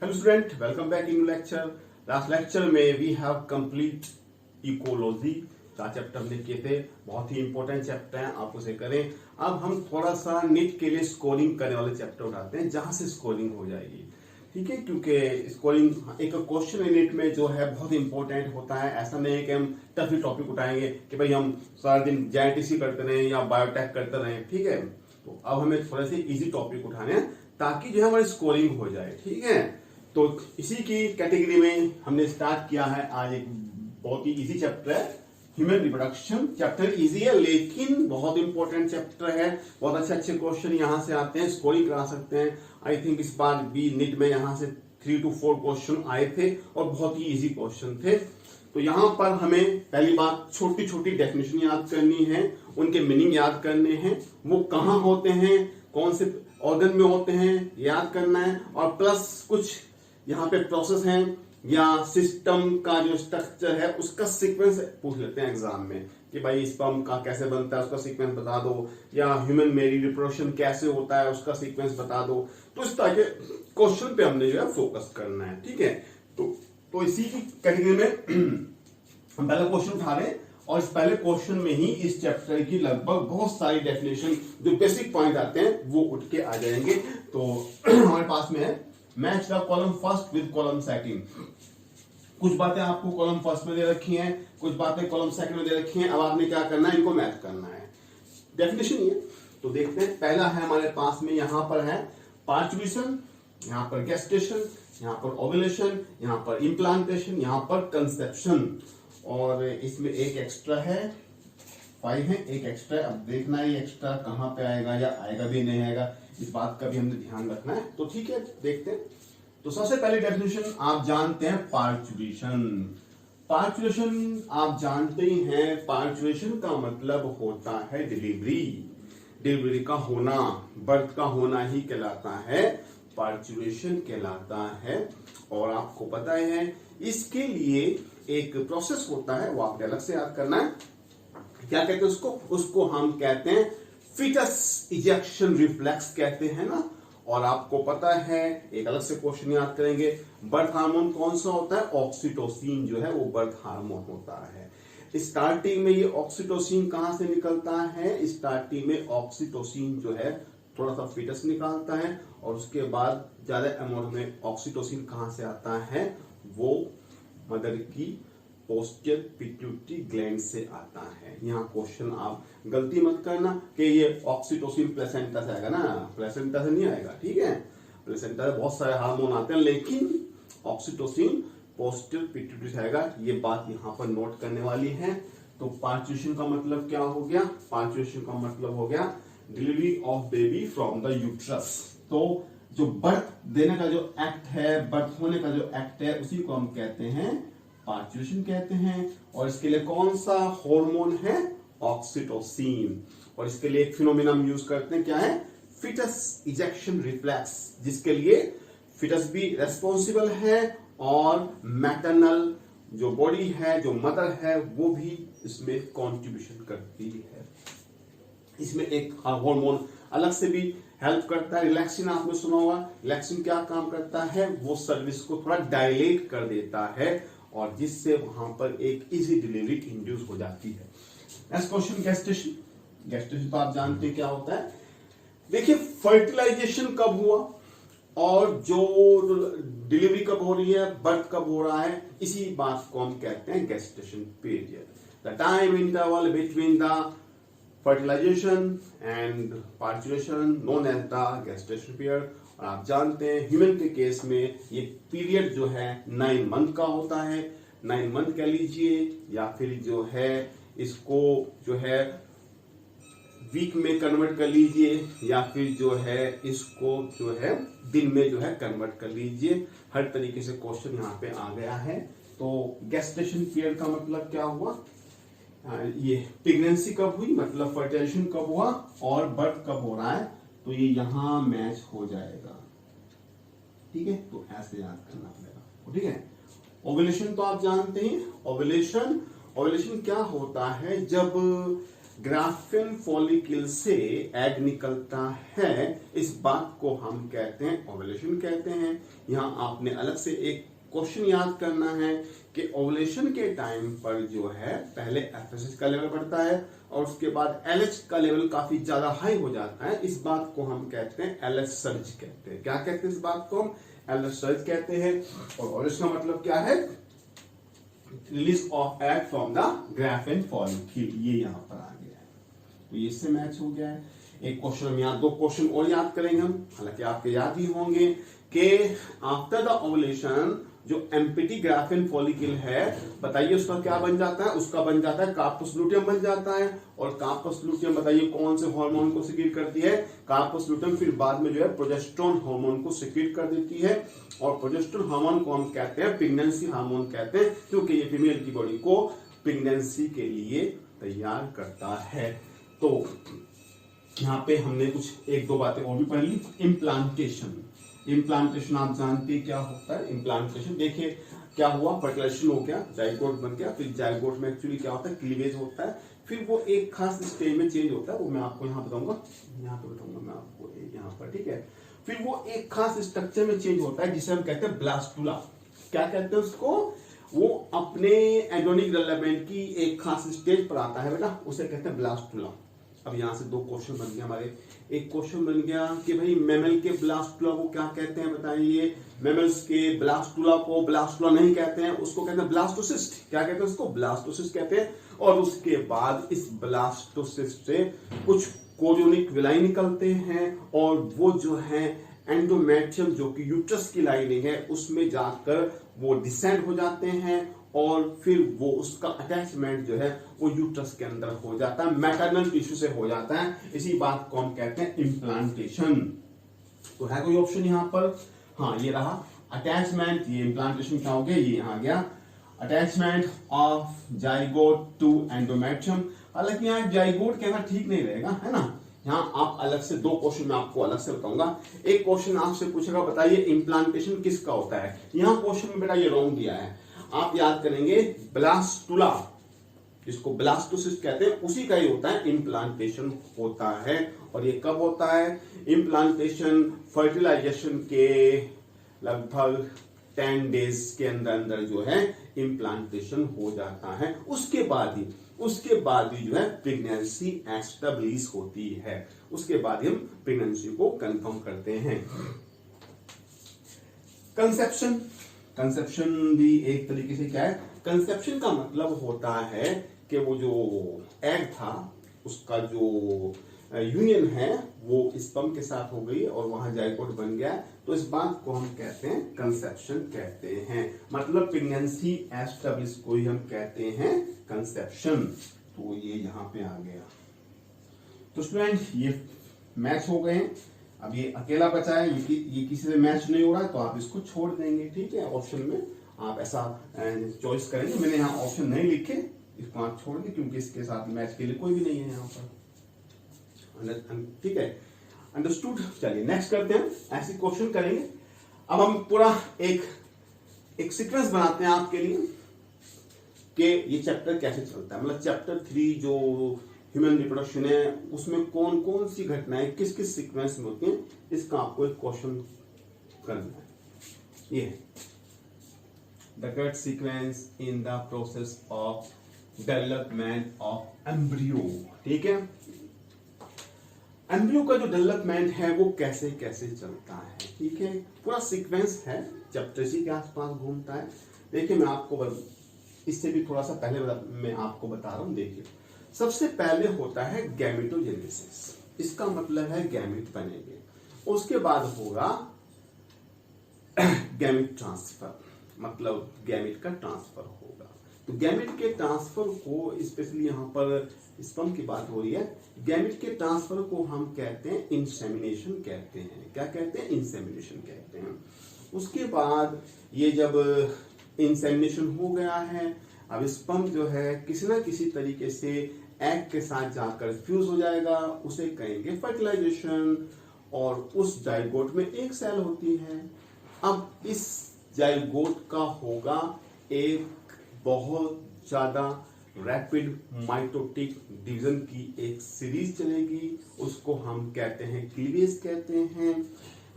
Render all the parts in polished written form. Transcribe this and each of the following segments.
Hello student, welcome back in new lecture. Last lecture में we have complete ecology का chapter हमने किए थे, बहुत ही इंपॉर्टेंट चैप्टर है, आप उसे करें। अब हम थोड़ा सा नीट के लिए स्कोरिंग करने वाले चैप्टर उठाते हैं जहां से स्कोरिंग हो जाएगी, ठीक है। क्योंकि स्कोरिंग एक क्वेश्चन नीट में जो है बहुत इंपॉर्टेंट होता है। ऐसा नहीं है कि हम टफ ही टॉपिक उठाएंगे कि भाई हम सारा दिन जेआईटीसी करते रहें या बायोटेक करते रहें, ठीक है। तो अब हमें थोड़े से इजी टॉपिक उठाने हैं ताकि जो है हमारी स्कोरिंग हो जाए, ठीक है। तो इसी की कैटेगरी में हमने स्टार्ट किया है आज एक बहुत ही इजी चैप्टर है, ह्यूमन रिप्रोडक्शन। चैप्टर इजी है लेकिन बहुत इंपॉर्टेंट चैप्टर है। बहुत अच्छे अच्छे क्वेश्चन यहाँ से आते हैं, स्कोरिंग करा सकते हैं। आई थिंक इस बार भी नीट में यहाँ से 3 to 4 क्वेश्चन आए थे और बहुत ही इजी क्वेश्चन थे। तो यहाँ पर हमें पहली बात छोटी छोटी डेफिनेशन याद करनी है, उनके मीनिंग याद करने हैं, वो कहाँ होते हैं, कौन से ऑर्गन में होते हैं, याद करना है। और प्लस कुछ यहाँ पे प्रोसेस हैं या सिस्टम का जो स्ट्रक्चर है उसका सीक्वेंस पूछ लेते हैं एग्जाम में कि भाई स्पर्म का कैसे बनता है उसका सीक्वेंस बता दो, या ह्यूमन मेरी रिप्रोडक्शन कैसे होता है उसका सीक्वेंस बता दो। तो इस तरह के क्वेश्चन पे हमने जो है फोकस करना है, ठीक है। तो इसी की कैटेगरी में हम पहला क्वेश्चन उठा रहे हैं और इस पहले क्वेश्चन में ही इस चैप्टर की लगभग बहुत सारी डेफिनेशन जो बेसिक पॉइंट आते हैं वो उठ के आ जाएंगे। तो हमारे पास में है match the column first with column second. कुछ बातें आपको कॉलम फर्स्ट में दे रखी हैं, कुछ बातें कॉलम सेकंड में दे रखी हैं। अब आपने क्या करना है, इनको मैच करना है। डेफिनेशन ये तो देखते हैं। पहला है हमारे पास में, यहां पर है पार्चुरेशन, यहां पर गेस्टेशन, यहां पर ओव्यूलेशन, यहां पर इम्प्लांटेशन, यहां पर कंसेप्शन। और इसमें एक एक्स्ट्रा है, 5 है, एक एक्स्ट्रा। अब देखना है ये एक्स्ट्रा कहां पे आएगा या आएगा भी नहीं आएगा, इस बात का भी हमने ध्यान रखना है। तो ठीक है, देखते हैं। तो सबसे पहली डेफिनेशन आप जानते हैं पार्चुरेशन। पार्चुरेशन आप जानते ही हैं, पार्चुरेशन का मतलब होता है डिलीवरी। डिलीवरी का होना, बर्थ का होना ही कहलाता है, पार्चुरेशन कहलाता है। और आपको पता है इसके लिए एक प्रोसेस होता है, वो आपने अलग से याद करना है। क्या कहते हैं उसको हम कहते हैं फीटस इजेक्शन रिफ्लेक्स कहते हैं ना। और आपको पता है एक अलग से क्वेश्चन याद करेंगे, बर्थ हार्मोन कौन सा होता है, ऑक्सीटोसिन जो है वो बर्थ हार्मोन होता है। स्टार्टिंग में ये ऑक्सीटोसिन कहां से निकलता है, स्टार्टिंग में ऑक्सीटोसिन जो है थोड़ा सा फीटस निकालता है और उसके बाद ज्यादा अमाउंट में ऑक्सीटोसिन कहां से आता है, वो मदर की पोस्टर पिट्यूटरी ग्लैंड से आता है। यहाँ क्वेश्चन आप गलती मत करना कि ये ऑक्सीटोसिन प्लेसेंटा से आएगा ना, प्लेसेंटा से नहीं आएगा, ठीक है। प्लेसेंटा से बहुत सारे हार्मोन आते हैं लेकिन ऑक्सीटोसिन पोस्टर पिट्यूटरी से आएगा, ये बात यहाँ पर नोट करने वाली है। तो पार्चुरेशन का मतलब क्या हो गया, पार्चुरेशन का मतलब हो गया delivery of baby from the uterus. तो जो बर्थ देने का जो एक्ट है, बर्थ होने का जो एक्ट है, उसी को हम कहते हैं पार्चुरेशन कहते हैं। और इसके लिए कौन सा हार्मोन है, ऑक्सीटोसिन। और इसके लिए एक फिनोमिना हम यूज करते हैं, क्या है, फीटस इजेक्शन रिफ्लेक्स, जिसके लिए फीटस भी रेस्पॉन्सिबल है और मैटरनल जो बॉडी है, जो मदर है, वो भी इसमें कॉन्ट्रीब्यूशन करती है। इसमें एक हार्मोन अलग से भी हेल्प करता है, रिलैक्सिन आपने सुना होगा। रिलैक्सिन क्या काम करता है, वो सर्विस को थोड़ा डायलेट कर देता है और जिससे वहां पर एक इजी डिलीवरी इंड्यूस हो जाती है। Next question, gestation. गेस्टेशन तो आप जानते हैं क्या होता है। देखिए फर्टिलाइजेशन कब हुआ और जो डिलीवरी कब हो रही है, बर्थ कब हो रहा है, इसी बात को हम कहते हैं gestation period. The time interval between the fertilization and parturition known as the gestation period। और आप जानते हैं ह्यूमन के केस में ये पीरियड जो है 9 मंथ का होता है। 9 मंथ कह लीजिए या फिर जो है इसको जो है वीक में कन्वर्ट कर लीजिए या फिर जो है इसको जो है दिन में जो है कन्वर्ट कर लीजिए। हर तरीके से क्वेश्चन यहाँ पे आ गया है। तो गेस्टेशन पीरियड का मतलब क्या हुआ, ये प्रेगनेंसी कब हुई, मतलब फर्टिलाइजेशन कब हुआ और बर्थ कब हो रहा है, तो ये यहां मैच हो जाएगा, ठीक है। तो ऐसे याद करना पड़ेगा, ठीक है। ओव्यूलेशन तो आप जानते हैं, ओव्यूलेशन क्या होता है, जब ग्राफिन फॉलिकल से एग निकलता है, इस बात को हम कहते हैं ओवुलेशन कहते हैं। यहाँ आपने अलग से एक क्वेश्चन याद करना है कि ओवुलेशन के टाइम पर जो है पहले एफएसएच का लेवल बढ़ता है और उसके बाद एलएच का लेवल काफी ज्यादा हाई हो जाता है। इस बात को हम कहते हैं एलएच सर्ज कहते हैं। क्या कहते हैं इस बात को? हम एलएच सर्ज कहते हैं। और ओवुलेशन का मतलब क्या है? Release of egg from the graphene follicle. ये यहां पर आ गया है, तो ये इससे मैच हो गया है। एक क्वेश्चन हम यहाँ, दो क्वेश्चन और याद करेंगे हम, हालांकि आपके याद ही होंगे कि आफ्टर द ओवुलेशन जो एम्प्टी ग्राफिन फॉलिकल है, बताइए उसका क्या बन जाता है? उसका बन जाता है कार्पस लूटियम बन जाता है। और कार्पस लूटियम बताइए कौन से हार्मोन को सिक्रीट करती है? कार्पस लूटियम फिर बाद में जो है प्रोजेस्टेरोन हार्मोन को सिक्रीट कर देती है। और प्रोजेस्टेरोन हार्मोन को हम कहते हैं प्रेगनेंसी हार्मोन कहते हैं, क्योंकि ये फीमेल की बॉडी को प्रेगनेंसी के लिए तैयार करता है। तो यहाँ पे हमने कुछ एक दो बातें और भी पढ़ ली। इम्प्लांटेशन, इम्प्लांटेशन आप जानते हैं क्या होता है? इम्प्लांटेशन देखिए क्या हुआ, फर्टिलाइजेशन हो गया, जाइगोट बन गया, फिर जाइगोट में एक्चुअली क्या होता है? क्लीवेज होता है, फिर वो एक खास स्टेज में चेंज होता है, वो मैं आपको यहाँ बताऊंगा, यहाँ पे बताऊंगा मैं आपको यहाँ पर, ठीक है। फिर वो एक खास स्ट्रक्चर में चेंज होता है जिसे हम कहते हैं ब्लास्टुला। क्या कहते हैं उसको? वो अपने एंब्रियोनिक डेवलपमेंट की एक खास स्टेज पर आता है बेटा, उसे कहते हैं ब्लास्टुला। अब यहां से दो क्वेश्चन बन गए हमारे। एक क्वेश्चन बन गया कि भाई मेमल के ब्लास्टुला को क्या कहते हैं बताइए? मेमल्स के ब्लास्टुला को ब्लास्टुला नहीं कहते हैं, उसको कहते हैं ब्लास्टोसिस्ट। क्या कहते हैं उसको? ब्लास्टोसिस्ट कहते हैं। और उसके बाद इस ब्लास्टोसिस्ट से कुछ कोरियोनिक विलाई निकलते हैं और वो जो है एंडोमेट्रियम जो कि यूट्रस की लाइनिंग है उसमें जाकर वो डिसेंड हो जाते हैं और फिर वो उसका अटैचमेंट जो है वो यूट्रस के अंदर हो जाता है, मैटरनल टिश्यू से हो जाता है। इसी बात को हम कहते हैं इम्प्लांटेशन। तो है कोई ऑप्शन यहाँ पर? हाँ, ये रहा अटैचमेंट। ये इम्प्लांटेशन क्या हो गया? ये यहाँ गया attachment of zygote to endometrium. हालांकि यहाँ जाइगोट कहना ठीक नहीं रहेगा, है ना। यहाँ आप अलग से दो क्वेश्चन मैं आपको अलग से बताऊंगा। एक क्वेश्चन आपसे पूछेगा बताइए इम्प्लांटेशन किसका होता है? यहाँ क्वेश्चन में बेटा ये रॉन्ग दिया है, आप याद करेंगे ब्लास्टुला, जिसको ब्लास्टोसिस्ट कहते हैं, उसी का ही होता है इम्प्लांटेशन होता है। और ये कब होता है? इम्प्लांटेशन फर्टिलाइजेशन के लगभग 10 डेज के अंदर अंदर जो है इम्प्लांटेशन हो जाता है। उसके बाद ही जो है प्रेगनेंसी एस्टेब्लिश होती है। उसके बाद ही हम प्रेगनेंसी को कंफर्म करते हैं। कंसेप्शन भी एक तरीके से क्या है? कंसेप्शन का मतलब होता है कि वो जो एग था उसका जो यूनियन है वो स्पर्म के साथ हो गई और वहां जाइगोट बन गया, तो इस बात को हम कहते हैं कंसेप्शन कहते हैं। मतलब प्रेगनेंसी एस्टेब्लिश को ही हम कहते हैं कंसेप्शन। तो ये यहाँ पे आ गया। तो स्टूडेंट ये मैच हो गए। अब ये अकेला बचा है, ये किसी से मैच नहीं हो रहा है तो आप इसको छोड़ देंगे, ठीक है। ऑप्शन में आप ऐसा चॉइस करेंगे। मैंने यहाँ ऑप्शन नहीं लिखे, इसको आप छोड़ दें क्योंकि इसके साथ मैच के लिए कोई भी नहीं है यहाँ पर, ठीक है। अंडरस्टूड। चलिए नेक्स्ट करते हैं, ऐसे क्वेश्चन करेंगे। अब हम पूरा एक सीक्वेंस बनाते हैं आपके लिए कि ये चैप्टर कैसे चलता है। मतलब चैप्टर 3 जो ह्यूमन रिप्रोडक्शन है उसमें कौन कौन सी घटनाएं किस किस सीक्वेंस में होती हैं, इसका आपको एक क्वेश्चन करना है। ये the gut sequence in the process of development of embryo, ठीक है। एम्ब्रियो का जो डेवलपमेंट है वो कैसे कैसे चलता है, ठीक है। पूरा सीक्वेंस है, चैप्टर सी के आसपास घूमता है। देखिए मैं आपको इससे भी थोड़ा सा पहले मैं आपको बता रहा हूं। देखिए सबसे पहले होता है गैमेटोजेनेसिस, इसका मतलब है गैमेट बनेंगे। उसके बाद होगा गैमेट ट्रांसफर, मतलब गैमेट का ट्रांसफर होगा। तो गैमेट के ट्रांसफर को, स्पेशली यहाँ पर स्पर्म की बात हो रही है, गैमेट के ट्रांसफर को हम कहते हैं इंसेमिनेशन कहते हैं। क्या कहते हैं? इंसेमिनेशन कहते हैं। उसके बाद ये जब इंसेमिनेशन हो गया है, अब स्पर्म जो है किसी ना किसी तरीके से एग के साथ जाकर फ्यूज हो जाएगा, उसे कहेंगे फर्टिलाइजेशन। और उस जाइगोट में एक सेल होती है। अब इस जाइगोट का होगा एक बहुत ज्यादा रैपिड माइटोटिक डिवीजन की एक सीरीज चलेगी, उसको हम कहते हैं क्लीवेज कहते हैं।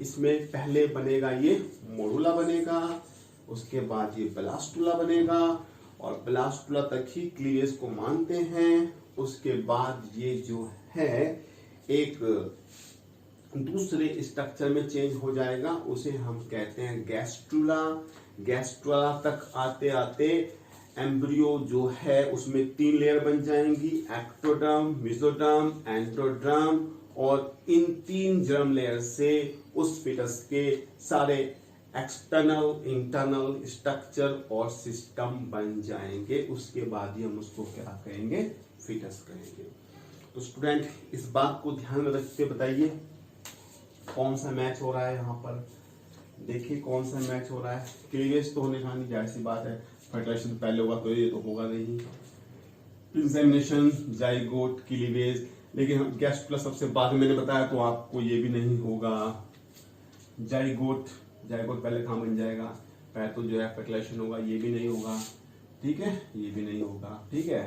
इसमें पहले बनेगा ये मोरुला बनेगा, उसके बाद ये ब्लास्टुला बनेगा, और ब्लास्टुला तक ही क्लीवेज को मानते हैं। उसके बाद ये जो है एक दूसरे स्ट्रक्चर में चेंज हो जाएगा, उसे हम कहते हैं गैस्ट्रुला। गैस्ट्रुला तक आते आते एम्ब्रियो जो है उसमें 3 लेयर बन जाएंगी, एक्टोडर्म, मेसोडर्म, एंडोडर्म, और इन 3 जर्म लेयर से उस फीटस के सारे एक्सटर्नल इंटरनल स्ट्रक्चर और सिस्टम बन जाएंगे। उसके बाद ही हम उसको क्या कहेंगे, फीटस कहेंगे। तो स्टूडेंट इस बात को ध्यान में रखते बताइए कौन सा मैच हो रहा है यहाँ पर। देखिए कौन सा मैच हो रहा है। क्लीवेज तो होने का नहीं, जाहिर सी बात है, फर्टिलाइजेशन पहले होगा तो ये तो होगा नहीं। इंसेमिनेशन, जाइगोट, क्लीवेज, लेकिन गैस्ट्रुला सबसे बाद में मैंने बताया तो आपको ये भी नहीं होगा। जाइगोट पहले कहाँ बन जाएगा, पहले तो जो है फर्टिलाइजेशन होगा, ये भी नहीं होगा, ठीक है, ये भी नहीं होगा, ठीक है।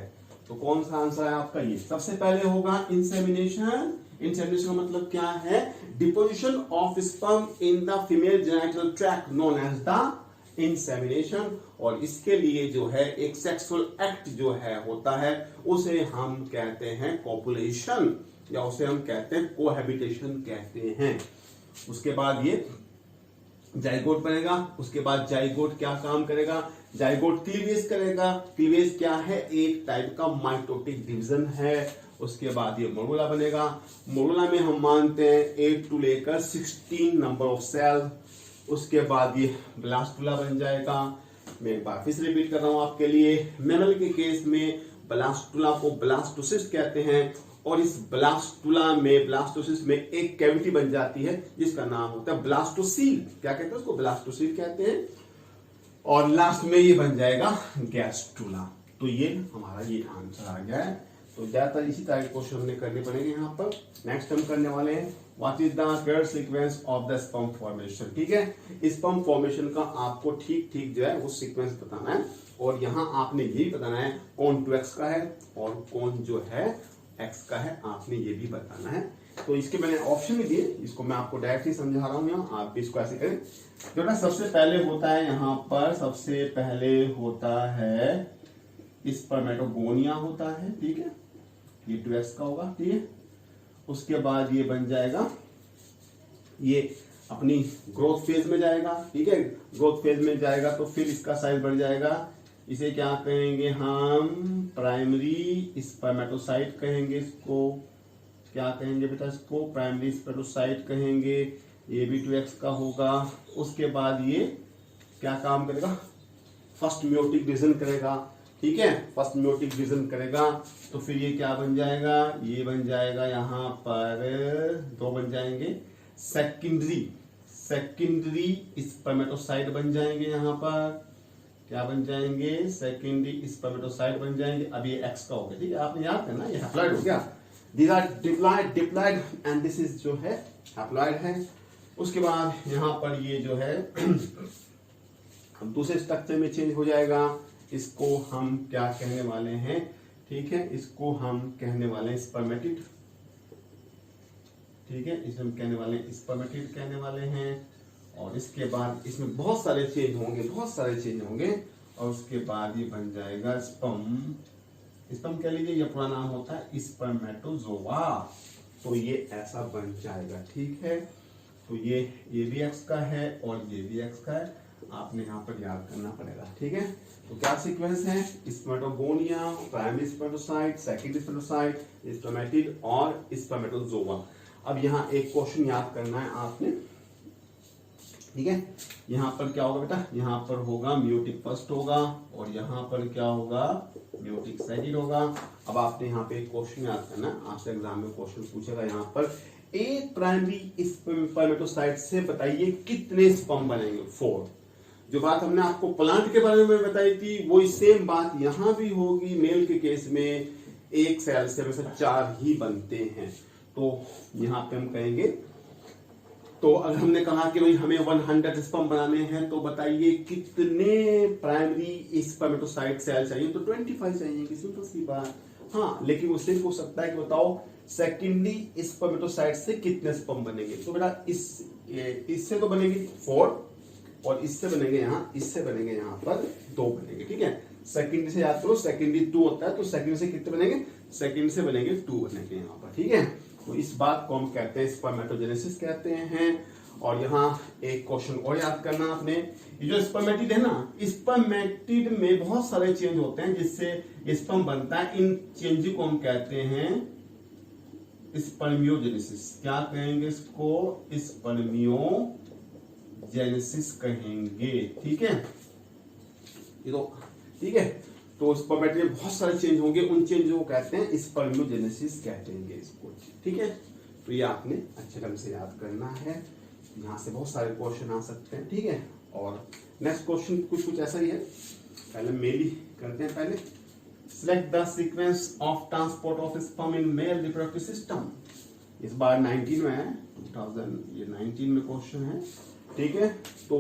तो कौन सा आंसर है आपका, ये सबसे पहले होगा इंसेमिनेशन। इंसेमिनेशन का मतलब क्या है, deposition of sperm in the female genital tract known as the insemination. और इसके लिए जो है एक सेक्सुअल एक्ट जो है होता है उसे हम कहते हैं कॉपुलेशन, या उसे हम कहते हैं कोहैबिटेशन कहते हैं। उसके बाद ये जाइगोट बनेगा। उसके बाद जाइगोट क्या काम करेगा, जाइगोट क्लीवेज करेगा। क्लीवेज क्या है, एक टाइप का माइटोटिक डिवीजन है। उसके बाद ये मोरुला बनेगा। मोरुला में हम मानते हैं 8 to लेकर 16 नंबर ऑफ सेल। उसके बाद ये ब्लास्टुला बन जाएगा। मैं एक बार फिर से रिपीट कर रहा हूं आपके लिए, मैमल के केस में ब्लास्टुला को ब्लास्टोसिस्ट कहते हैं, और इस ब्लास्टुला में ब्लास्टोसिस्ट में एक कैविटी बन जाती है जिसका नाम होता है ब्लास्टोसील। क्या कहते हैं उसको, ब्लास्टोसील कहते हैं। और लास्ट में ये बन जाएगा गैस्ट्रुला। तो ये हमारा ये आंसर आ गया है। तो ज्यादातर इसी तरह के क्वेश्चन हमने करने पड़ेंगे यहाँ पर। नेक्स्ट हम करने वाले हैं what is the pair sequence of the sperm formation. ठीक है, स्पर्म फॉर्मेशन का आपको ठीक ठीक जो है वो सीक्वेंस बताना है, और यहाँ आपने ये भी बताना है कौन 2x का है और कौन जो है x का है, आपने ये भी बताना है। तो इसके मैंने ऑप्शन भी दिए, इसको मैं आपको डायरेक्टली समझा रहा हूँ यहाँ, आप भी इसको ऐसे करें। जो ना सबसे पहले होता है यहाँ पर, सबसे पहले होता है स्पर्मेटोगोनिया होता है, ठीक है, ये 2x का होगा, ठीक है। उसके बाद ये बन जाएगा, ये अपनी ग्रोथ फेज में जाएगा, ठीक है, ग्रोथ फेज में जाएगा तो फिर इसका साइज बढ़ जाएगा। इसे क्या कहेंगे हम, प्राइमरी स्पर्मेटोसाइट कहेंगे इसको। क्या कहेंगे बेटा इसको, प्राइमरी स्पर्मेटोसाइट कहेंगे। ये भी 2x का होगा। उसके बाद ये क्या काम करेगा, फर्स्ट म्योटिक डिवीजन करेगा, ठीक है, फर्स्ट म्योटिक डिवीजन करेगा। तो फिर ये क्या बन जाएगा, ये बन जाएगा यहाँ पर 2 बन जाएंगे सेकेंडरी स्पर्मेटोसाइट बन जाएंगे। यहाँ पर क्या बन जाएंगे, सेकेंडरी स्पर्मेटोसाइट बन जाएंगे। अब ये x का हो गया, ठीक है, आपने याद करना, ये हैप्लॉइड हो गया। These are diploid and this is जो है हैप्लॉइड है। उसके बाद यहाँ पर ये जो है दूसरे स्ट्रक्चर में चेंज हो जाएगा। इसको हम क्या कहने वाले हैं, ठीक है, इसको हम कहने वाले हैं स्पर्मेटिड, ठीक है, इसे हम कहने वाले हैं स्पर्मेटिड कहने वाले हैं। और इसके बाद इसमें बहुत सारे चेंज होंगे, और उसके बाद ये बन जाएगा स्पर्म कह लीजिए, ये पूरा नाम होता है स्पर्मेटोजोआ। तो ये ऐसा बन जाएगा, ठीक है। तो ये भी x का है और ये भी x का है, आपने यहाँ पर याद करना पड़ेगा, ठीक है। तो क्या सीक्वेंस है, spermatogonia, primary spermatocyte, secondary spermatocyte, spermatid और स्पर्मेटोजोआ। अब यहाँ एक क्वेश्चन याद करना है आपने, ठीक है। यहाँ पर क्या होगा बेटा, यहाँ पर होगा म्योटिक फर्स्ट होगा, और यहाँ पर क्या होगा, म्योटिक सेकंड होगा। अब आपने यहाँ पे एक क्वेश्चन याद करना है, आपसे एग्जाम में क्वेश्चन पूछेगा यहाँ पर, एक प्राइमरी स्पर्मेटोसाइट से बताइए कितने स्पर्म बनेंगे, 4। जो बात हमने आपको प्लांट के बारे में बताई थी वो सेम बात यहाँ भी होगी। मेल के केस में एक सेल से हमेशा 4 ही बनते हैं। तो यहाँ पे हम कहेंगे तो अगर हमने कहा कि भाई हमें 100 स्पर्म बनाने हैं, तो बताइए कितने प्राइमरी स्पर्मेटोसाइट सेल चाहिए? तो 25 चाहिए, सिंपल सी बात। हाँ, लेकिन उससे पूछ सकता है कि बताओ सेकेंडरी स्पर्मेटोसाइट से कितने स्पर्म बनेंगे? तो बेटा इससे तो बनेंगे 4, और इससे बनेंगे यहाँ पर 2 बनेंगे, ठीक है। सेकेंडरी से याद करो, सेकेंडरी 2 होता है, तो सेकेंडरी से कितने बनेंगे? सेकेंडरी से बनेंगे 2 बनेंगे यहाँ पर, ठीक है। तो इस बात को हम कहते हैं स्पर्मेटोजेनेसिस कहते हैं। और यहाँ एक क्वेश्चन और याद करना आपने, ये जो स्पर्मेटिड है ना, स्पर्मेटिड में बहुत सारे चेंज होते हैं जिससे स्पर्म बनता है। इन चेंज को हम कहते हैं स्पर्मियोजेनेसिस। क्या कहेंगे इसको? स्पर्मियोजेनेसिस कहेंगे, ठीक है। ये तो ठीक है। तो स्पर्मेटिड में बहुत सारे चेंज होंगे, उन चेंज को कहते हैं स्पर्मियोजेनेसिस कहते हैं इसको, ठीक है। तो ये आपने अच्छे ढंग से याद करना है, यहाँ से बहुत सारे क्वेश्चन आ सकते हैं, ठीक है। और नेक्स्ट क्वेश्चन कुछ ऐसा ही है, पहले मेल ही करते हैं। पहले select the sequence of transport of sperm in male reproductive system. इस बार 19 में है, 2019 में क्वेश्चन है, ठीक है। तो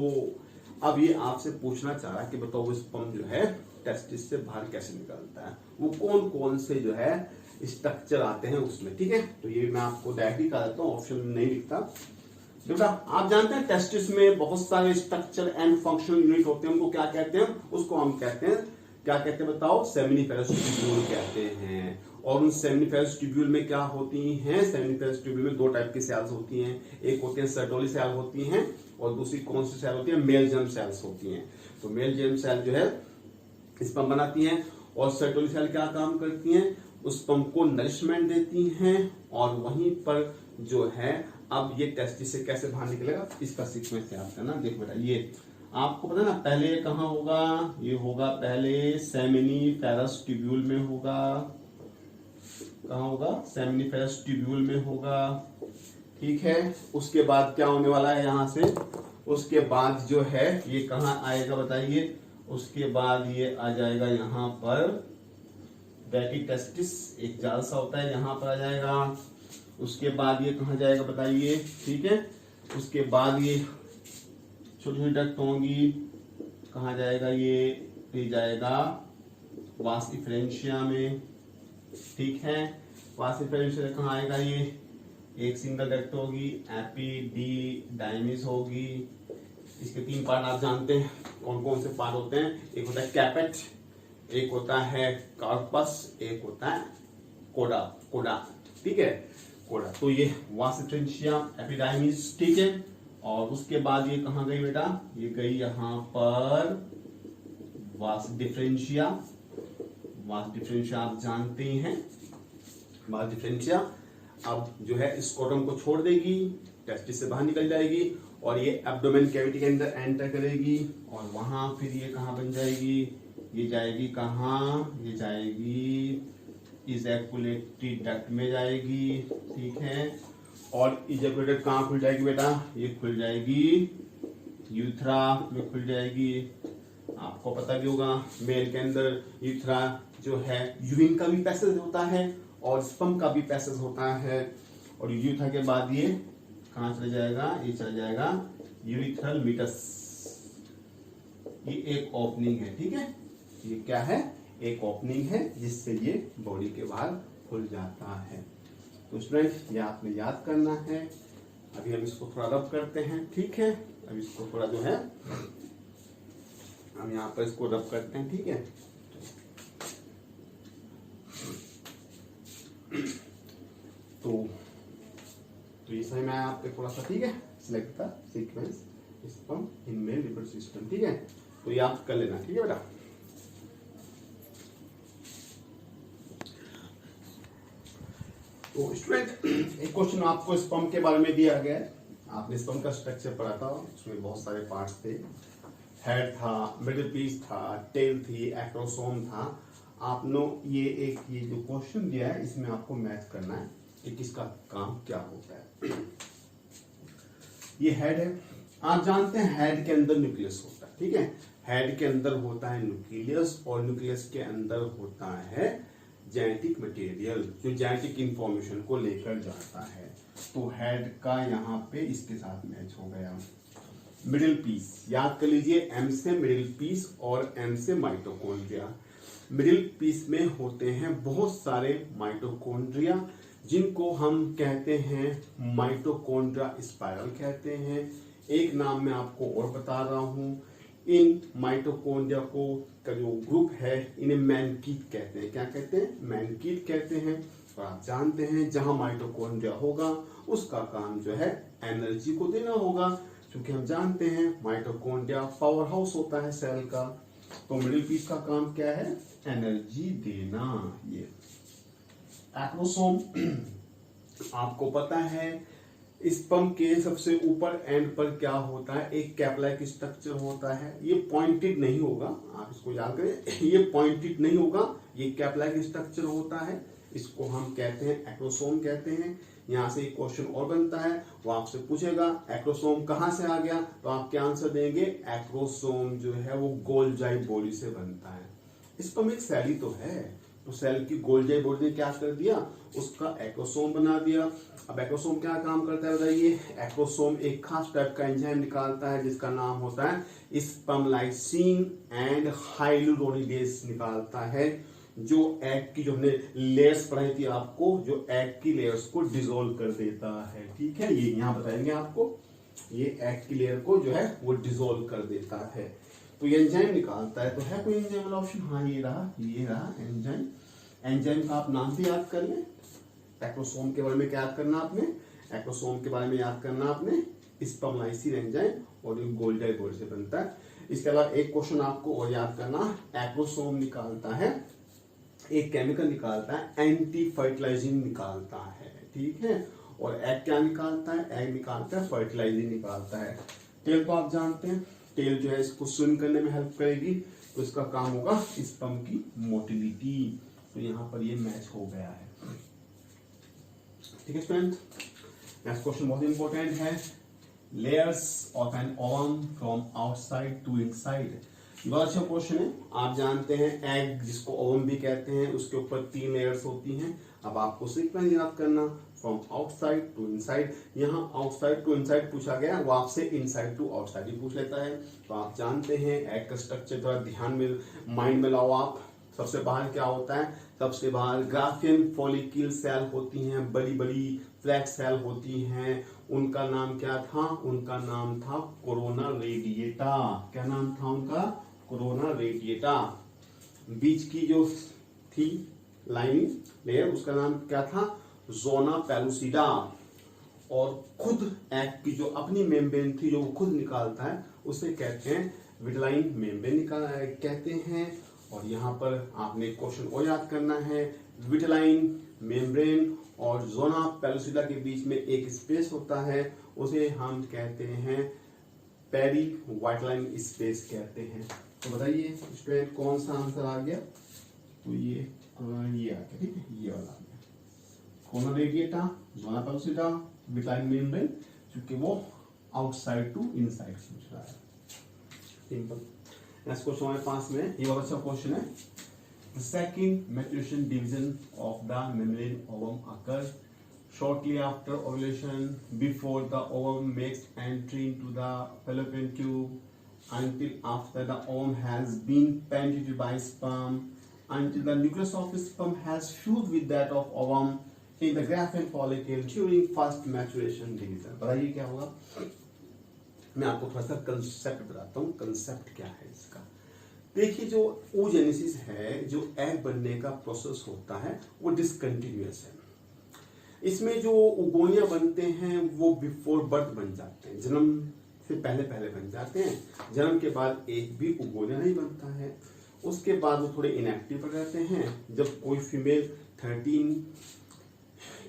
अब ये आपसे पूछना चाह रहा है कि बताओ वो स्पर्म जो है टेस्टिस से बाहर कैसे निकलता है, वो कौन कौन से जो है स्ट्रक्चर आते हैं उसमें, ठीक है। तो ये मैं आपको डायरेक्टली कहा देता हूँ, ऑप्शन नहीं लिखता। बेटा आप जानते हैं टेस्टिस में बहुत सारे स्ट्रक्चर एंड फंक्शनल यूनिट होते हैं, उनको क्या कहते हैं? उसको हम कहते हैं, क्या कहते हैं बताओ? सेमिनिफेरस ट्यूब्यूल कहते हैं। और उन सेमिनिफेरस ट्यूब्यूल में क्या होती हैं? सेमिनिफेरस ट्यूब्यूल में 2 टाइप की सेल्स होती हैं, एक होती है सर्टोली सेल होती हैं, और दूसरी कौन सी सेल होती है? मेल जर्म सेल्स होती हैं। तो मेल जर्म सेल जो है स्पर्म बनाती हैं, और सर्टोली सेल क्या काम करती हैं? उस स्पर्म को नरिशमेंट देती हैं, और वहीं पर जो है अब ये टेस्टिस से कैसे बाहर निकलेगा इसका सीक्वेंस याद करना। देखो बेटा, ये आपको पता है ना, पहले कहाँ होगा? ये होगा पहले सेमिनिफेरस ट्यूब्यूल में होगा। कहाँ होगा? सेमिनिफेरस ट्यूब्यूल में होगा, ठीक है। उसके बाद क्या होने वाला है? यहाँ से उसके बाद जो है ये कहाँ आएगा बताइए? उसके बाद ये आ जाएगा यहाँ पर टेस्टिस, एक जाल सा होता है, यहाँ पर आ जाएगा। उसके बाद ये कहाँ जाएगा बताइए? ठीक है। उसके बाद ये छोटी छोटी डक्ट होंगी, कहाँ जाएगा? ये जाएगा वास डिफरेंशिया में, ठीक है। वास डिफरेंशिया कहाँ आएगा? ये एक सिंगल डक्ट होगी, एपिडिडाइमिस होगी। इसके 3 पार्ट आप जानते हैं, कौन कौन से पार्ट होते हैं? एक होता है कैपेट, एक होता है कार्पस, एक होता है कोडा, ठीक है, कोडा। तो ये वास डिफरेंशिया, एपिडाइमिस, ठीक है। और उसके बाद ये कहाँ गई बेटा? ये गई यहाँ पर वास डिफरेंशिया। वास डिफरेंशिया आप जानते हैं, वास डिफरेंशिया अब जो है स्कोटम को छोड़ देगी, टेस्टिस से बाहर निकल जाएगी, और ये एब्डोमेन कैविटी के अंदर एंटर करेगी, और वहां फिर ये कहाँ बन जाएगी? ये जाएगी कहाँ? ये जाएगी इजैकुलेटरी डक्ट में जाएगी, ठीक है। और इजैकुलेटर कहाँ खुल जाएगी बेटा? ये खुल जाएगी यूथ्रा में खुल जाएगी। आपको पता भी होगा मेल के अंदर यूथ्रा जो है यूरिन का भी पैसेज होता है और स्पर्म का भी पैसेज होता है। और यूथ्रा के बाद ये कहाँ चला जाएगा? ये चला जाएगा यूरिथ्रल मीटस। ये एक ओपनिंग है, ठीक है। ये क्या है? एक ओपनिंग है जिससे ये बॉडी के बाहर खुल जाता है। तो स्टूडेंट ये आपने याद करना है। अभी हम इसको थोड़ा रब करते हैं, ठीक है। अब इसको थोड़ा जो है हम यहाँ पर इसको रब करते हैं, ठीक है। तो ये समझ में आया आपके थोड़ा सा, ठीक है। Select the sequence sperm in male reproductive system, ठीक है। तो ये आप कर लेना, ठीक है बेटा। तो स्टूडेंट एक क्वेश्चन आपको स्पर्म के बारे में दिया गया है। आपने स्पर्म का स्ट्रक्चर पढ़ा था, उसमें बहुत सारे पार्ट्स थे। हेड था, मिडिल पीस था, टेल थी, एक्रोसोम था। आपने ये जो क्वेश्चन दिया है इसमें आपको मैच करना है कि किसका काम क्या होता है। ये हेड है, आप जानते हैं हेड के अंदर न्यूक्लियस होता है, ठीक है। हेड के अंदर होता है न्यूक्लियस, और न्यूक्लियस के अंदर होता है जेनेटिक मटेरियल, जो जेनेटिक इंफॉर्मेशन को लेकर जाता है। तो हेड का यहाँ पे इसके साथ मैच हो गया। मिडिल पीस, याद कर लीजिए, एम से मिडिल पीस और एम से माइटोकॉन्ड्रिया। मिडिल पीस में होते हैं बहुत सारे माइटोकॉन्ड्रिया, जिनको हम कहते हैं माइटोकॉन्ड्रिया स्पाइरल कहते हैं। एक नाम मैं आपको और बता रहा हूं, इन माइटोकॉन्ड्रिया को का जो ग्रुप है इन्हें मैनकीट कहते हैं। क्या कहते हैं? मैनकीट कहते हैं। और आप जानते हैं जहां माइटोकॉन्ड्रिया होगा उसका काम जो है एनर्जी को देना होगा, क्योंकि हम जानते हैं माइटोकॉन्ड्रिया पावर हाउस होता है सेल का। तो मिडिल पीस का काम क्या है? एनर्जी देना। ये एक्रोसोम आपको पता है, स्पर्म के सबसे ऊपर एंड पर क्या होता है? एक कैप लाइक स्ट्रक्चर होता है। ये पॉइंटेड नहीं होगा, आप इसको याद करें, ये पॉइंटेड नहीं होगा, ये कैप लाइक स्ट्रक्चर होता है। इसको हम कहते हैं एक्रोसोम कहते हैं। यहां से एक क्वेश्चन और बनता है, वो आपसे पूछेगा एक्रोसोम कहां से आ गया, तो आप क्या आंसर देंगे? एक्रोसोम जो है वो गोल्जाई बॉडी से बनता है। स्पर्म एक सेल ही तो है, तो सेल की गोल्जाई बॉडी ने क्या कर दिया? उसका एक्रोसोम बना दिया। अब एक्रोसोम क्या काम करता है बताइए? एक्रोसोम एक खास टाइप का एंजाइम निकालता है जिसका नाम होता है स्पर्मलाइसिन एंड हाइलुरोनिडेज निकालता है, जो एग की, जो हमने लेयर्स पढ़ाई थी आपको, जो एग की लेयर्स को डिसॉल्व कर देता है। ठीक है, ये यहां बताएंगे आपको, ये एग की लेयर को जो है वो डिसॉल्व कर देता है। तो ये एंजाइम निकालता है। तो है कोई एंजाइम वाला ऑप्शन? हाँ, ये रहा एंजाइम। एंजाइम का आप नाम भी याद कर लें। एक्रोसोम के बारे में क्या याद करना आपने? एक्रोसोम के बारे में याद करना आपने स्पर्मलाइसिन एंजाइम, और ये गोल्जाई बॉडी से बनता है। इसके अलावा एक क्वेश्चन आपको और याद करना, एक्रोसोम निकालता है, एक केमिकल निकालता है, एंटी फर्टिलाइजिंग निकालता है। ठीक है, और एग क्या निकालता है? एग निकालता है फर्टिलाइजिंग निकालता है। टेल तो आप जानते हैं, टेल जो है इसको स्विम करने में हेल्प करेगी, तो इसका काम होगा स्पर्म की मोटिलिटी। तो यहां पर ये मैच हो गया है। ठीक है स्टूडेंट, नेक्स्ट क्वेश्चन बहुत इंपॉर्टेंट है। Layers of an ovum from outside to inside. बहुत अच्छा क्वेश्चन है। आप जानते हैं एग, जिसको ओवम भी कहते हैं, उसके ऊपर 3 लेयर्स होती हैं। अब आपको सीक्वेंस याद करना, फ्रॉम आउटसाइड टू इनसाइड। यहाँ आउटसाइड टू इनसाइड पूछा गया, वो आपसे इनसाइड टू आउटसाइड ही पूछ लेता है। तो आप जानते हैं एग का स्ट्रक्चर थोड़ा ध्यान में, माइंड में लाओ आप। सबसे बाहर क्या होता है? सबसे बाहर ग्राफियन फॉलिकल सेल होती हैं, बड़ी बड़ी फ्लैट सेल होती हैं। उनका नाम क्या था? उनका नाम था कोरोना रेडिएटा। क्या नाम था उनका? Corona radiata. बीच की जो थी लाइनिंग लेयर, उसका नाम क्या था? Zona pellucida. और खुद एग की जो अपनी मेम्ब्रेन थी, जो वो खुद निकालता है, उसे कहते हैं विटलाइन मेम्ब्रेन कहते हैं। और यहाँ पर आपने क्वेश्चन और याद करना है, विटलाइन मेम्ब्रेन और जोना पेलुसिडा के बीच में एक स्पेस होता है, उसे हम कहते हैं पेरी वाइटलाइन स्पेस कहते हैं। तो बताइए स्टूडेंट कौन सा आंसर आ गया? तो ये आ गया। ठीक है, ये वाला आ गया, corona radiata, zona pellucida, vitelline membrane, क्योंकि वो आउटसाइड टू इनसाइड पूछ रहा है। सिंपल। नेक्स्ट क्वेश्चन हमारे पास में, ये बहुत अच्छा क्वेश्चन है। The second maturation division of the mammalian ovum occurs shortly after ovulation, before the ovum makes entry into the fallopian tube, until after the ovum has been penetrated by sperm, until the nucleus of sperm has fused with that of ovum in the Graafian follicle during first maturation division। बताइए क्या होगा? मैं आपको थोड़ा सा concept बताता हूँ, concept क्या है इसका। देखिए, जो oogenesis है, जो एग बनने का प्रोसेस होता है, वो डिसकंटिन्यूअस है। इसमें जो उगोनिया बनते हैं वो बिफोर बर्थ बन जाते हैं, जन्म से पहले पहले बन जाते हैं। जन्म के बाद एक भी उगोनिया नहीं बनता है। उसके बाद वो थोड़े इनएक्टिव रहते हैं। जब कोई फीमेल 13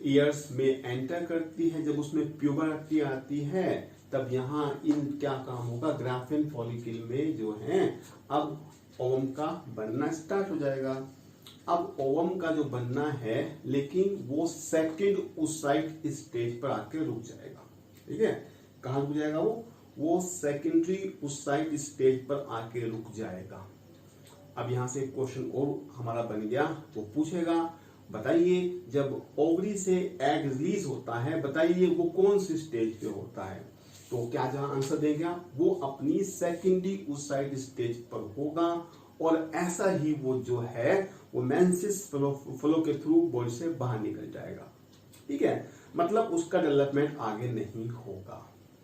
ईयर्स में एंटर करती है, जब उसमें प्यूबर्टी आती है, तब यहाँ इन क्या काम होगा? ग्राफियन फॉलिकल में जो है अब ओवम का बनना स्टार्ट हो जाएगा। अब ओवम का जो बनना है, लेकिन वो सेकंड oocyte स्टेज पर आके रुक जाएगा। ठीक है, कहाँ रुक जाएगा? वो सेकेंडरी oocyte स्टेज पर आके रुक जाएगा। अब यहाँ से एक क्वेश्चन और हमारा बन गया, वो पूछेगा बताइए जब ओवरी से एग रिलीज होता है बताइए वो कौन सी स्टेज पे होता है। तो क्या जहां आंसर देंगे आप, वो अपनी सेकेंडरी oocyte स्टेज पर होगा और ऐसा ही वो जो है वो मेंसिस फ्लो के थ्रू बॉडी से बाहर निकल जाएगा। ठीक है, मतलब उसका डेवलपमेंट आगे नहीं होगा।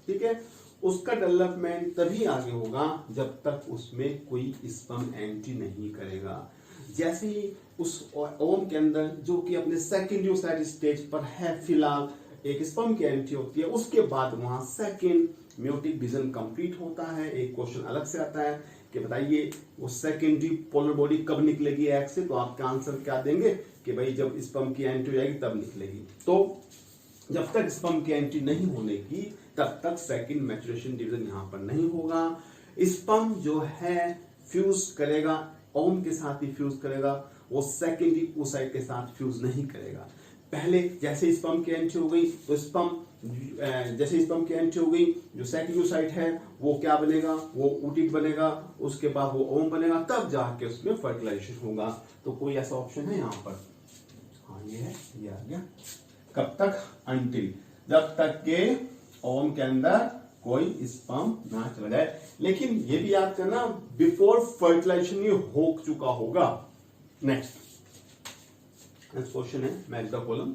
ठीक है, उसका डेवलपमेंट तभी आगे होगा जब तक उसमें कोई स्पर्म एंट्री नहीं करेगा। जैसे ही उस ओवम के अंदर जो कि अपने सेकेंडरी oocyte स्टेज पर है फिलहाल, एक स्पर्म की एंट्री होती है, उसके बाद वहां सेकेंड म्यूटिक डिवीजन कंप्लीट होता है। एक क्वेश्चन अलग से आता है कि बताइए वो सेकेंडरी पोलर बॉडी कब निकलेगी एग से, तो आपका आंसर क्या देंगे कि भाई जब स्पर्म की एंट्री हो जाएगी तब निकलेगी। तो जब तक स्पर्म की एंट्री नहीं होने की तब तक सेकेंड मैच्योरेशन डिवीजन यहां पर नहीं होगा। स्पर्म जो है फ्यूज करेगा, ओवम के साथ ही फ्यूज करेगा, वो सेकेंडरी oocyte के साथ फ्यूज नहीं करेगा। पहले जैसे स्पर्म की एंट्री हो गई तो जैसे स्पर्म की एंट्री हो गई जो सेकेंडरी oocyte है वो क्या बनेगा, वो ऊटिक बनेगा, उसके बाद वो ओवम बनेगा, तब जाके उसमें फर्टिलाइजेशन होगा। तो कोई ऐसा ऑप्शन है यहाँ पर? हाँ ये है, ये आ गया। कब तक? अंटिल, जब तक के ओवम के अंदर कोई स्पर्म ना चला जाए। लेकिन ये भी याद करना बिफोर फर्टिलाइजेशन ये हो चुका होगा। नेक्स्ट क्वेश्चन है मैच द कॉलम।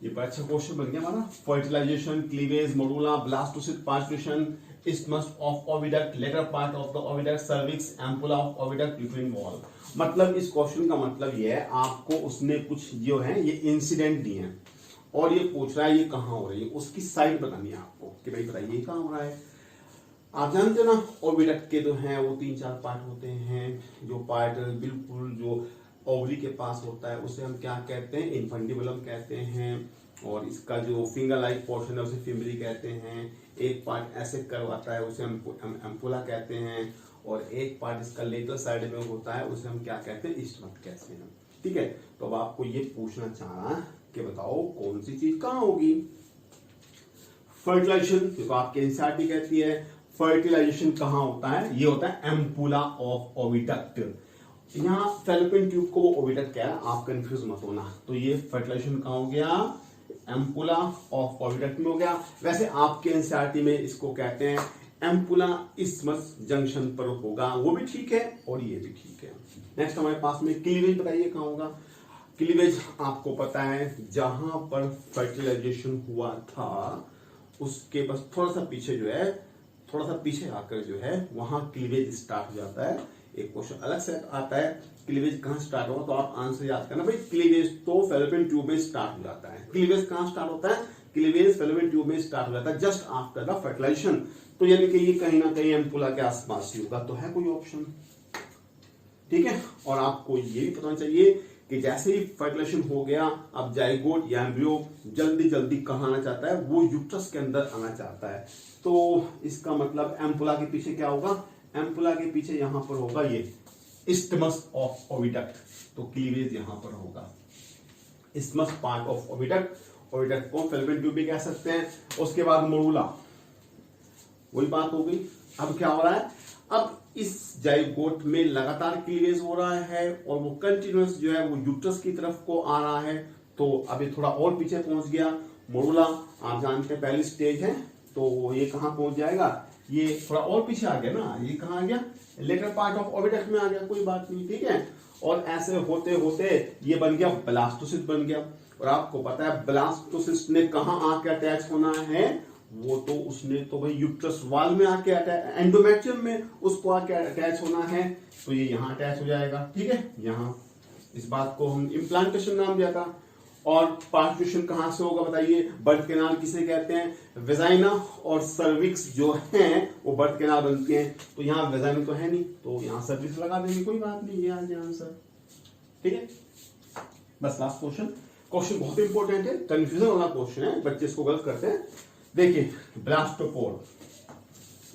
ये बड़ा अच्छा क्वेश्चन बन गया हमारा। Fertilization, cleavage, morula, blastocyst, partition, isthmus of oviduct, later part of the oviduct, cervix, ampulla of oviduct, uterine wall। मतलब इस क्वेश्चन का मतलब ये है आपको उसने कुछ जो है ये इंसिडेंट दिए हैं और ये पूछ रहा है ये कहाँ हो रही है, उसकी साइड बतानी है आपको कि भाई बताइए कहाँ हो रहा है। आप जानते हो ना ओविडक्ट के जो हैं वो 3-4 पार्ट होते हैं। जो पार्ट बिल्कुल जो ओवरी के पास होता है उसे हम क्या कहते हैं, इन्फंडिबुलम कहते हैं, और इसका जो फिंगर लाइक पोर्शन है उसे फिमरी कहते हैं। एक पार्ट ऐसे करवाता है उसे हम एम्पुला कहते हैं, और एक पार्ट इसका लेटरल साइड में होता है उसे हम क्या कहते हैं, इस्टमस कहते हैं। ठीक है, तो अब आपको ये पूछना चाह रहा कि बताओ कौन सी चीज कहाँ होगी। फर्टिलाइजेशन, देखो आपके एनसीईआरटी कहती है फर्टिलाइजेशन कहाँ होता है, ये होता है एम्पुला ऑफ ओविडक्ट। यहाँ फैलोपियन ट्यूब को ओविडक्ट क्या है, आप कंफ्यूज मत होना। तो ये फर्टिलाइजेशन कहाँ हो गया, एम्पुला ऑफ ओविडक्ट में हो गया। वैसे आपके एनसीईआरटी में इसको कहते हैं एम्पुला इस्मस जंक्शन पर होगा, वो भी ठीक है और ये भी ठीक है। नेक्स्ट हमारे पास में क्लीवेज, बताइए कहाँ होगा। क्लीवेज आपको पता है जहां पर फर्टिलाइजेशन हुआ था उसके बस थोड़ा सा पीछे जो है, थोड़ा सा पीछे आकर जो है वहां क्लीवेज स्टार्ट हो जाता है। एक क्वेश्चन अलग से आता है क्लीवेज कहां स्टार्ट होगा, तो आप आंसर याद करना भाई। क्लीवेज तो फैलोपियन ट्यूब में स्टार्ट हो जाता है। क्लीवेज कहां स्टार्ट होता है, क्लीवेज फैलोपियन ट्यूब में स्टार्ट हो जाता है जस्ट आफ्टर द फर्टिलाइजेशन। तो यानी कि ये कहीं ना कहीं एम्पुला के आसपास ही होगा। तो है कोई ऑप्शन, ठीक है। और आपको ये भी पता होना चाहिए कि जैसे ही फर्टिलाइजेशन हो गया अब जाइगोट या एम्ब्रियो जल्दी जल्दी कहाँ आना चाहता है, वो यूट्रस के अंदर आना चाहता है। तो इसका मतलब एम्पुला के पीछे क्या होगा, एम्पुला के पीछे यहां पर होगा ये इस्टमस ऑफ ओविडक्ट। तो क्लीवेज यहां पर होगा, isthmus part of oviduct. Oviduct को फैलोपियन ट्यूब भी कह सकते हैं। उसके बाद मोडुला, वही बात हो गई। अब क्या हो रहा है, अब इस जाइगोट में लगातार क्लीवेज हो रहा है और वो कंटिन्यूअस जो है वो यूट्रस की तरफ को आ रहा है। तो अभी थोड़ा और पीछे पहुंच गया। मोडुला आप जानते हैं पहली स्टेज है, तो ये कहां पहुंच जाएगा, ये थोड़ा और पीछे आ गया ना, ये कहां आ गया, लेटर पार्ट ऑफ ओविडक्ट में आ गया। कोई बात नहीं, ठीक है। और ऐसे होते होते ये बन गया ब्लास्टोसिस्ट बन गया। और आपको पता है ब्लास्टोसिस्ट ने कहां आके अटैच होना है, वो तो उसने तो भाई यूट्रस वाल में आके एंडोमेट्रियम में उसको आके अटैच होना है। तो ये यहां अटैच हो जाएगा, ठीक है। यहां इस बात को हम इम्प्लांटेशन नाम दिया था। और पार्टिशन कहां से होगा बताइए, बर्थ कैनाल किसे कहते हैं, वेजाइना और सर्विक्स जो हैं वो बर्थ कैनाल बनते हैं। तो यहाँ वेजाइना तो है नहीं, तो यहाँ सर्विक्स लगा देंगे, कोई बात नहीं, ये आ गया आंसर, ठीक है। बस लास्ट क्वेश्चन, क्वेश्चन बहुत इंपॉर्टेंट है, कंफ्यूजन वाला क्वेश्चन है, बच्चे इसको गलत करते हैं। देखिए ब्लास्टोपोर,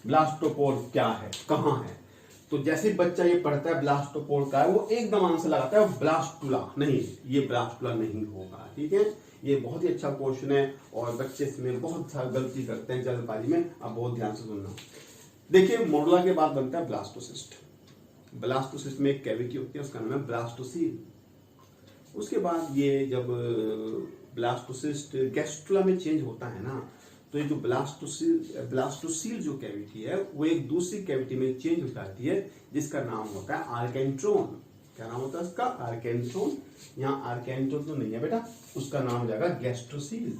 ब्लास्टोपोर क्या है, कहां है। तो जैसे बच्चा ये पढ़ता है ब्लास्टोपोर का है, वो एकदम आंसर लगाता है ब्लास्टुला, नहीं ये ब्लास्टुला नहीं होगा, ठीक है। ये बहुत ही अच्छा क्वेश्चन है और बच्चे इसमें बहुत सारी गलती करते हैं जल्दबाजी में। अब बहुत ध्यान से सुनना। देखिए मोडुला के बाद बनता है ब्लास्टोसिस्ट, ब्लास्टोसिस्ट में एक कैविटी होती है, उसका नाम है ब्लास्टोसील। उसके बाद ये जब ब्लास्टोसिस्ट गैस्ट्रुला में चेंज होता है ना, तो ये जो ब्लास्टोसील जो कैविटी है वो एक दूसरी कैविटी में चेंज हो जाती है, जिसका नाम होता है आर्केंट्रोन। क्या नाम होता है उसका? आर्केंट्रोन। यहाँ आर्केंट्रोन तो नहीं है बेटा, उसका नाम हो जाएगा गैस्ट्रोसील।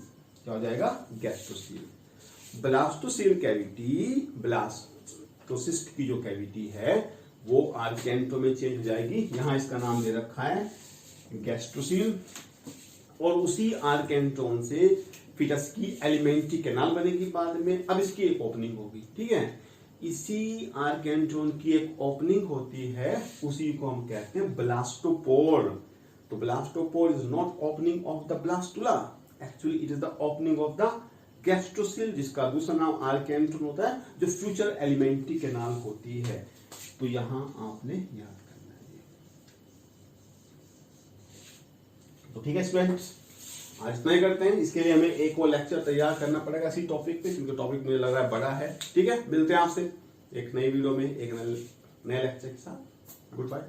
क्या हो जाएगा? गैस्ट्रोसील। ब्लास्टोसील कैविटी, ब्लास्टोसिस्ट की जो कैविटी है वो आर्केंट्रोन में चेंज हो जाएगी। यहाँ इसका नाम दे रखा है गैस्ट्रोसील। और उसी आर्केंट्रोन से फीटस की एलिमेंट्री कैनाल बनेगी बाद में। अब इसकी एक ओपनिंग होगी, ठीक है। इसी आर्केंट्रोन की एक ओपनिंग होती है, उसी को हम कहते हैं ब्लास्टोपोर। तो blastopore is not opening of the blastula, actually it is the opening of the gastrocoel, जिसका दूसरा नाम आर्केंट्रोन होता है, जो फ्यूचर एलिमेंट्री कैनाल होती है। तो यहां आपने याद करना है। तो ठीक है स्टूडेंट्स, आज इतना ही करते हैं। इसके लिए हमें एक और लेक्चर तैयार करना पड़ेगा इसी टॉपिक पे, क्योंकि टॉपिक मुझे लग रहा है बड़ा है। ठीक है, मिलते हैं आपसे एक नई वीडियो में एक नए लेक्चर के साथ। Good bye.